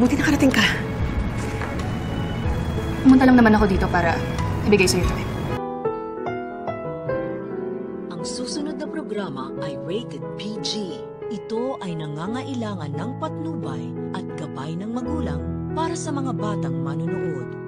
Buti nakarating ka. Pumunta lang naman ako dito para ibigay sa'yo ito. Ang susunod na programa ay rated PG. Ito ay nangangailangan ng patnubay at gabay ng magulang para sa mga batang manunood.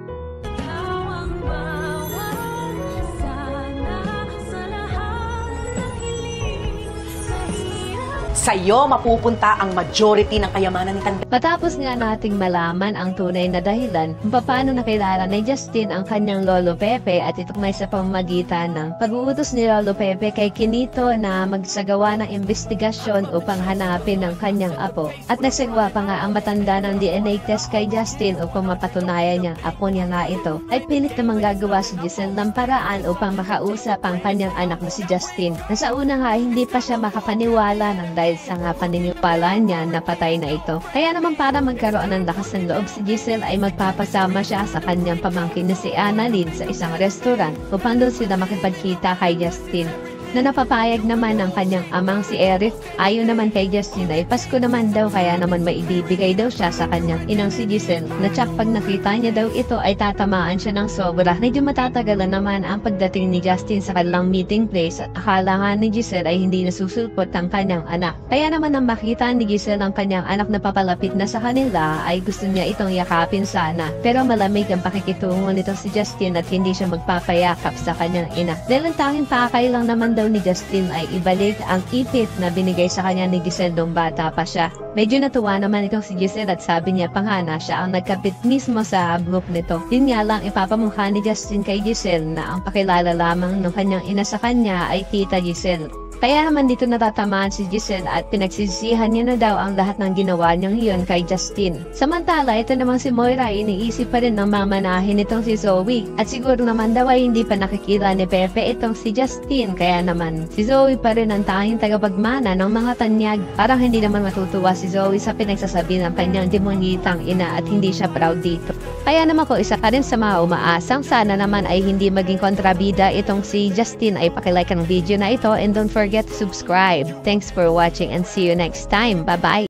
Sa'yo mapupunta ang majority ng kayamanan ni Tanda. Matapos nga nating malaman ang tunay na dahilan kung paano nakilala ni Justin ang kanyang Lolo Pepe at ito may sa pamamagitan ng pag-uutos ni Lolo Pepe kay Quinito na magsagawa ng investigasyon upang hanapin ang kanyang apo. At nagsagawa pa nga ang matanda ng DNA test kay Justin upang mapatunayan niya apo niya nga ito. Ay pilit namang gagawa si Giselle ng paraan upang makausap ang kanyang anak na si Justin. Na sa una nga hindi pa siya makapaniwala ng dahil sa nga paniniwala niya na patay na ito. Kaya naman para magkaroon ng lakas ng loob si Giselle ay magpapasama siya sa kanyang pamangkin na si Annalyn sa isang restaurant upang doon sila makipagkita kay Justin. Na napapayag naman ng kanyang amang si Eric. Ayon naman kay Justin ay Pasko naman daw kaya naman maibibigay daw siya sa kanyang inang si Giselle na tsak pag nakita niya daw ito ay tatamaan siya ng sobra. Medyo matatagalan naman ang pagdating ni Justin sa kanilang meeting place at akala nga ni Giselle ay hindi nasusulpot ang kanyang anak. Kaya naman nang makita ni Giselle ang kanyang anak na papalapit na sa kanila ay gusto niya itong yakapin sana. Pero malamig ang pakikitungo nito si Justin at hindi siya magpapayakap sa kanyang ina. Dahil ang tanging pakay lang naman daw ni Justin ay ibalik ang ipit na binigay sa kanya ni Giselle nung bata pa siya. Medyo natuwa naman itong si Giselle at sabi niya pa nga na siya ang nagkapit mismo sa group nito. Yun nga lang ipapamukha ni Justin kay Giselle na ang pakilala lamang ng kanyang ina sa kanya ay Tita Giselle. Kaya naman dito natatamaan si Giselle at pinagsisisihan niya na daw ang lahat ng ginawa niyang iyon kay Justin. Samantala, ito namang si Moira iniisip pa rin ng mamanahin itong si Zoe. At siguro naman daw ay hindi pa nakikita ni Pepe itong si Justin. Kaya naman, si Zoe pa rin ang tanging tagapagmana ng mga tanyag. Parang hindi naman matutuwa si Zoe sa pinagsasabi ng kanyang demonyitang ina at hindi siya proud dito. Kaya naman ko isa ka rin sa mga umaasang sana naman ay hindi maging kontrabida itong si Justin ay pakilike ang video na ito and don't forget to subscribe. Thanks for watching and see you next time. Bye-bye!